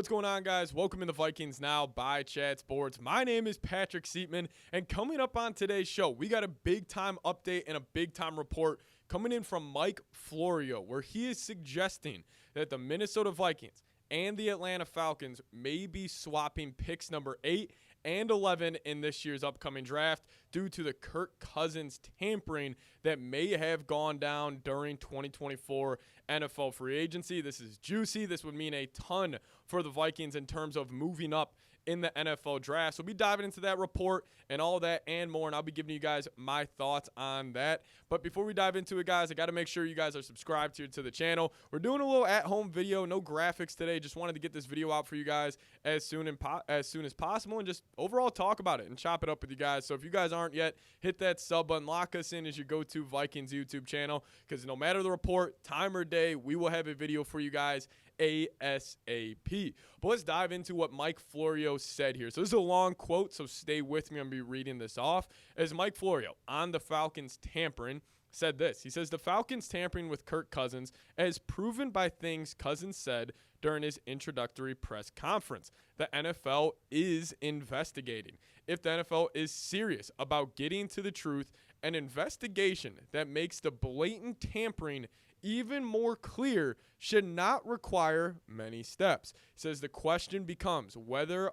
What's going on, guys? Welcome in the Vikings Now by Chat Sports. My name is Patrick Siepman, and coming up on today's show, we got a big-time update and a big-time report coming in from Mike Florio, where he is suggesting that the Minnesota Vikings and the Atlanta Falcons may be swapping picks number 8 and 11 in this year's upcoming draft due to the Kirk Cousins tampering that may have gone down during 2024 NFL free agency. This is juicy. This would mean a ton for the Vikings in terms of moving up in the NFL draft. So we'll be diving into that report and all that and more, and I'll be giving you guys my thoughts on that. But before we dive into it, guys, I got to make sure you guys are subscribed here to the channel. We're doing a little at-home video, no graphics today. Just wanted to get this video out for you guys as soon as possible and just overall talk about it and chop it up with you guys. So if you guys aren't yet, hit that sub button, lock us in as your go-to Vikings YouTube channel, because no matter the report, time or day, we will have a video for you guys ASAP. But let's dive into what Mike Florio said here. So this is a long quote, so stay with me. I'm going to be reading this off. As Mike Florio on the Falcons tampering said this. He says, the Falcons tampering with Kirk Cousins as proven by things Cousins said during his introductory press conference. The NFL is investigating. If the NFL is serious about getting to the truth, an investigation that makes the blatant tampering even more clear should not require many steps. He says the question becomes whether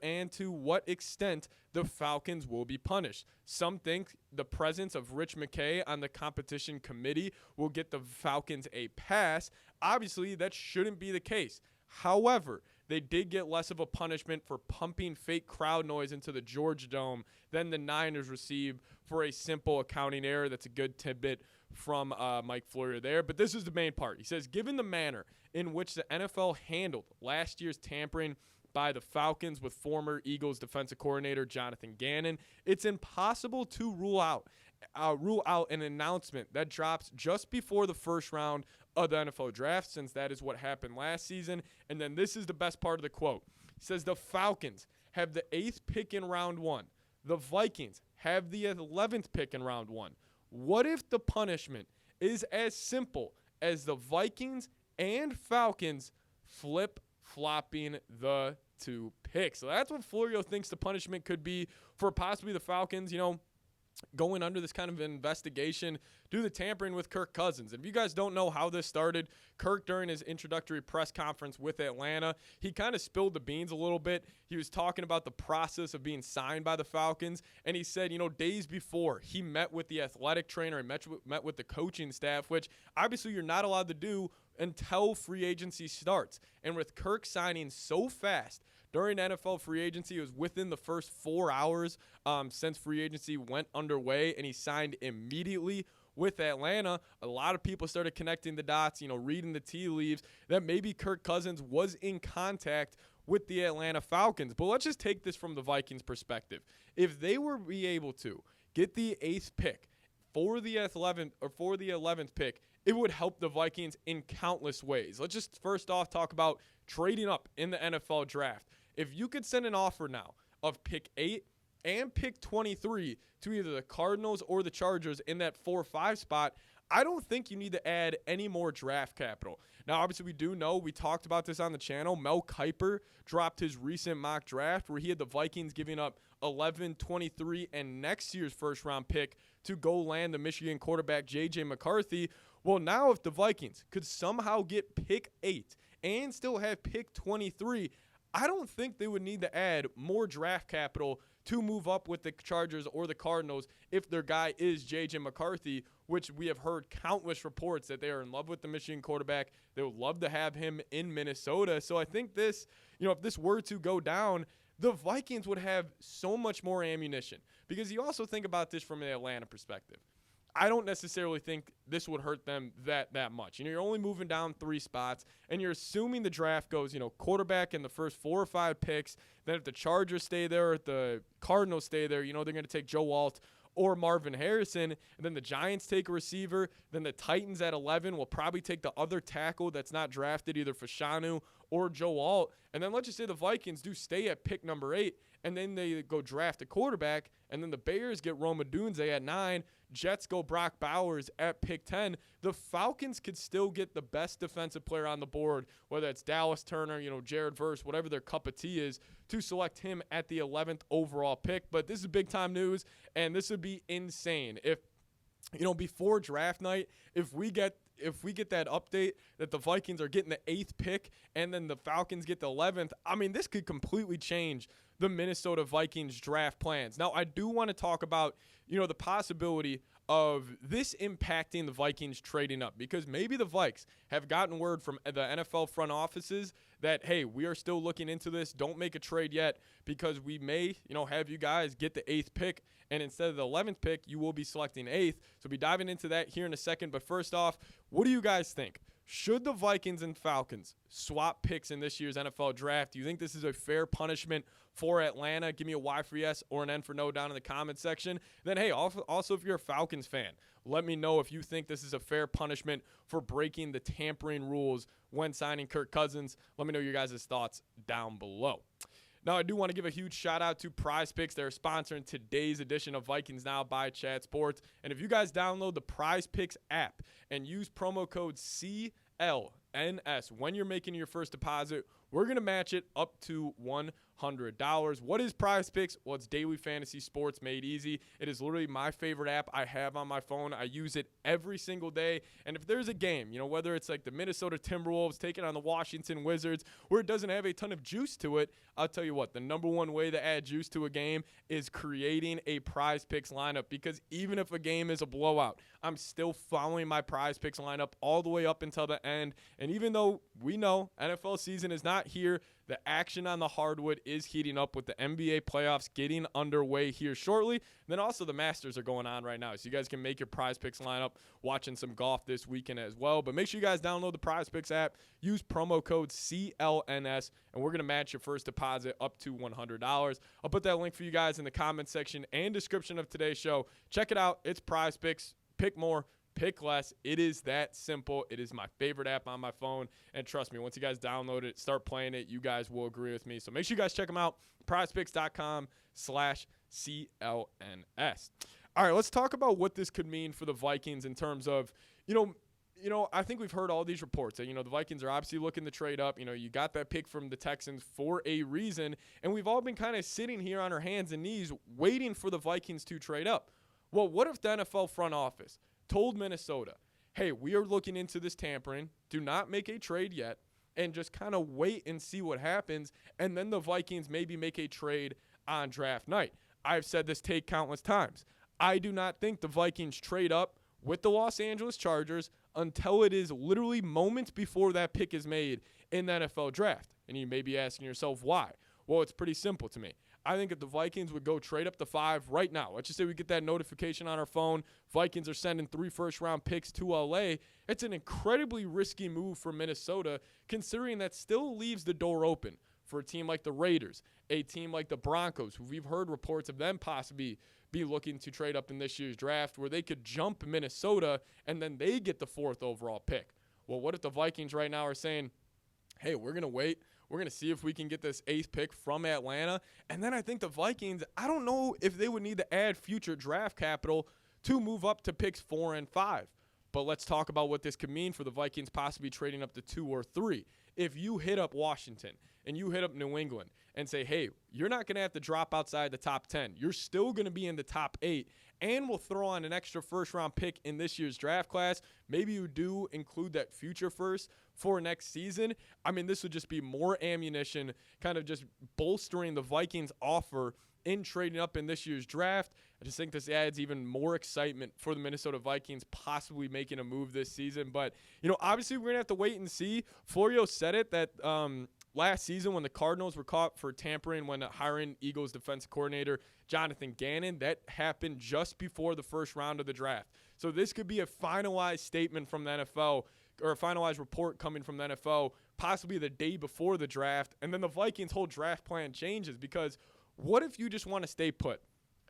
and to what extent the Falcons will be punished. Some think the presence of Rich McKay on the competition committee will get the Falcons a pass. Obviously, that shouldn't be the case. However, they did get less of a punishment for pumping fake crowd noise into the Georgia Dome than the Niners received for a simple accounting error. That's a good tidbit from Mike Florio there. But this is the main part. He says, given the manner in which the NFL handled last year's tampering by the Falcons with former Eagles defensive coordinator Jonathan Gannon, it's impossible to rule out an announcement that drops just before the first round of the NFL draft, since that is what happened last season. And then this is the best part of the quote. He says the Falcons have the 8th pick in round 1. The Vikings have the 11th pick in round 1. What if the punishment is as simple as the Vikings and Falcons flip-flopping the 2 picks? So that's what Florio thinks the punishment could be for possibly the Falcons, going under this kind of investigation, do the tampering with Kirk Cousins. If you guys don't know how this started, Kirk, during his introductory press conference with Atlanta, he kind of spilled the beans a little bit. He was talking about the process of being signed by the Falcons, and he said, days before, he met with the athletic trainer and met with the coaching staff, which obviously you're not allowed to do until free agency starts. And with Kirk signing so fast during NFL free agency, it was within the first 4 hours since free agency went underway, and he signed immediately with Atlanta. A lot of people started connecting the dots, reading the tea leaves, that maybe Kirk Cousins was in contact with the Atlanta Falcons. But let's just take this from the Vikings' perspective. If they were be able to get the 8th pick for the 11th pick, it would help the Vikings in countless ways. Let's just first off talk about trading up in the NFL draft. If you could send an offer now of pick 8 and pick 23 to either the Cardinals or the Chargers in that 4-5 spot, I don't think you need to add any more draft capital. Now, obviously, we do know, we talked about this on the channel, Mel Kiper dropped his recent mock draft where he had the Vikings giving up 11, 23, and next year's first-round pick to go land the Michigan quarterback J.J. McCarthy. Well, now if the Vikings could somehow get pick 8 and still have pick 23, I don't think they would need to add more draft capital to move up with the Chargers or the Cardinals if their guy is J.J. McCarthy, which we have heard countless reports that they are in love with the Michigan quarterback. They would love to have him in Minnesota. So I think this, if this were to go down, the Vikings would have so much more ammunition, because you also think about this from an Atlanta perspective. I don't necessarily think this would hurt them that much. You're only moving down 3 spots, and you're assuming the draft goes, quarterback in the first 4 or 5 picks. Then if the Chargers stay there, if the Cardinals stay there, they're going to take Joe Alt or Marvin Harrison. And then the Giants take a receiver. Then the Titans at 11 will probably take the other tackle that's not drafted, either Fashanu or Joe Alt. And then let's just say the Vikings do stay at pick number 8, and then they go draft a quarterback, and then the Bears get Rome Odunze at 9, Jets go Brock Bowers at pick 10, the Falcons could still get the best defensive player on the board, whether it's Dallas Turner, Jared Verse, whatever their cup of tea is, to select him at the 11th overall pick. But this is big-time news, and this would be insane if, before draft night, if we get that update that the Vikings are getting the 8th pick and then the Falcons get the 11th, this could completely change the Minnesota Vikings draft plans. Now, I do want to talk about, the possibility of this impacting the Vikings trading up, because maybe the Vikes have gotten word from the NFL front offices that, hey, we are still looking into this. Don't make a trade yet, because we may, have you guys get the 8th pick, and instead of the 11th pick, you will be selecting 8th. So we'll be diving into that here in a second. But first off, what do you guys think? Should the Vikings and Falcons swap picks in this year's NFL draft? Do you think this is a fair punishment for Atlanta? Give me a Y for yes or an N for no down in the comment section. Then, hey, also if you're a Falcons fan, let me know if you think this is a fair punishment for breaking the tampering rules when signing Kirk Cousins. Let me know your guys' thoughts down below. Now, I do want to give a huge shout-out to Prize Picks. They're sponsoring today's edition of Vikings Now by Chat Sports. And if you guys download the Prize Picks app and use promo code CLNS when you're making your first deposit, we're going to match it up to $100. What is Prize Picks? Well, it's daily fantasy sports made easy. It is literally my favorite app I have on my phone. I use it every single day. And if there's a game, whether it's like the Minnesota Timberwolves taking on the Washington Wizards, where it doesn't have a ton of juice to it, I'll tell you what, the number one way to add juice to a game is creating a Prize Picks lineup, because even if a game is a blowout, I'm still following my Prize Picks lineup all the way up until the end. And even though we know NFL season is not here, the action on the hardwood is heating up with the NBA playoffs getting underway here shortly. And then also the Masters are going on right now, so you guys can make your Prize Picks lineup watching some golf this weekend as well. But make sure you guys download the Prize Picks app, use promo code CLNS, and we're going to match your first deposit up to $100. I'll put that link for you guys in the comment section and description of today's show. Check it out. It's Prize Picks. Pick more. Pick less. It is that simple. It is my favorite app on my phone. And trust me, once you guys download it, start playing it, you guys will agree with me. So make sure you guys check them out. prizepicks.com/CLNS. All right, let's talk about what this could mean for the Vikings in terms of, I think we've heard all these reports that, the Vikings are obviously looking to trade up. You got that pick from the Texans for a reason. And we've all been kind of sitting here on our hands and knees waiting for the Vikings to trade up. Well, what if the NFL front office told Minnesota, hey, we are looking into this tampering, do not make a trade yet, and just kind of wait and see what happens, and then the Vikings maybe make a trade on draft night? I've said this take countless times. I do not think the Vikings trade up with the Los Angeles Chargers until it is literally moments before that pick is made in the NFL draft. And you may be asking yourself why. Well, it's pretty simple to me. I think if the Vikings would go trade up to 5 right now, let's just say we get that notification on our phone, Vikings are sending 3 first-round picks to L.A., it's an incredibly risky move for Minnesota, considering that still leaves the door open for a team like the Raiders, a team like the Broncos, who we've heard reports of them possibly be looking to trade up in this year's draft, where they could jump Minnesota and then they get the 4th overall pick. Well, what if the Vikings right now are saying, hey, we're going to wait. We're going to see if we can get this 8th pick from Atlanta. And then I think the Vikings, I don't know if they would need to add future draft capital to move up to picks 4 and 5. But let's talk about what this could mean for the Vikings possibly trading up to 2 or 3. If you hit up Washington and you hit up New England and say, hey, you're not going to have to drop outside the top 10. You're still going to be in the top 8. And we'll throw on an extra first-round pick in this year's draft class. Maybe you do include that future first for next season. This would just be more ammunition, kind of just bolstering the Vikings' offer in trading up in this year's draft. I just think this adds even more excitement for the Minnesota Vikings possibly making a move this season. But, obviously we're going to have to wait and see. Florio said it that last season when the Cardinals were caught for tampering when hiring Eagles defensive coordinator Jonathan Gannon, that happened just before the first round of the draft. So this could be a finalized statement from the NFL, or a finalized report coming from the NFL, possibly the day before the draft, and then the Vikings' whole draft plan changes. Because what if you just want to stay put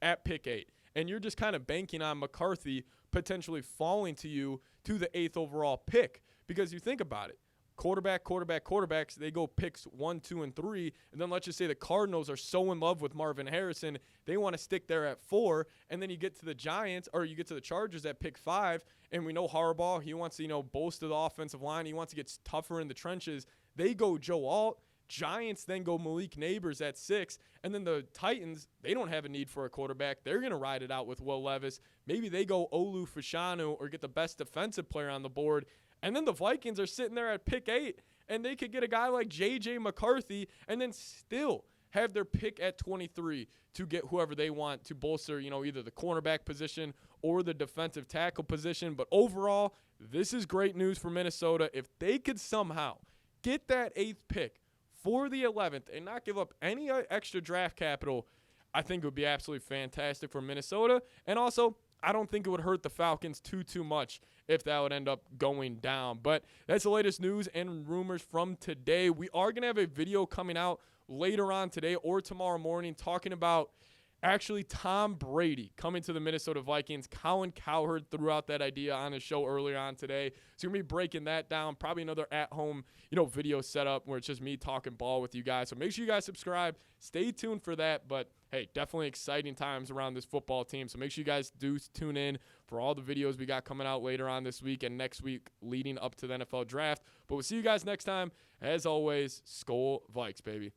at pick 8, and you're just kind of banking on McCarthy potentially falling to you to the 8th overall pick? Because you think about it, quarterbacks, they go picks 1, 2, and 3. And then let's just say the Cardinals are so in love with Marvin Harrison, they want to stick there at 4. And then you get to the Giants, or you get to the Chargers at pick 5. And we know Harbaugh, he wants to, bolster the offensive line. He wants to get tougher in the trenches. They go Joe Alt. Giants then go Malik Neighbors at 6. And then the Titans, they don't have a need for a quarterback. They're going to ride it out with Will Levis. Maybe they go Olu Fashanu or get the best defensive player on the board. And then the Vikings are sitting there at pick 8, and they could get a guy like J.J. McCarthy and then still have their pick at 23 to get whoever they want to bolster, either the cornerback position or the defensive tackle position. But overall, this is great news for Minnesota. If they could somehow get that 8th pick for the 11th and not give up any extra draft capital, I think it would be absolutely fantastic for Minnesota. And also, I don't think it would hurt the Falcons too much if that would end up going down. But that's the latest news and rumors from today. We are going to have a video coming out later on today or tomorrow morning talking about actually Tom Brady coming to the Minnesota Vikings. Colin Cowherd threw out that idea on his show earlier on today. So we're going to be breaking that down. Probably another at-home, video setup where it's just me talking ball with you guys. So make sure you guys subscribe. Stay tuned for that. But, hey, definitely exciting times around this football team. So make sure you guys do tune in for all the videos we got coming out later on this week and next week leading up to the NFL draft. But we'll see you guys next time. As always, Skol Vikes, baby.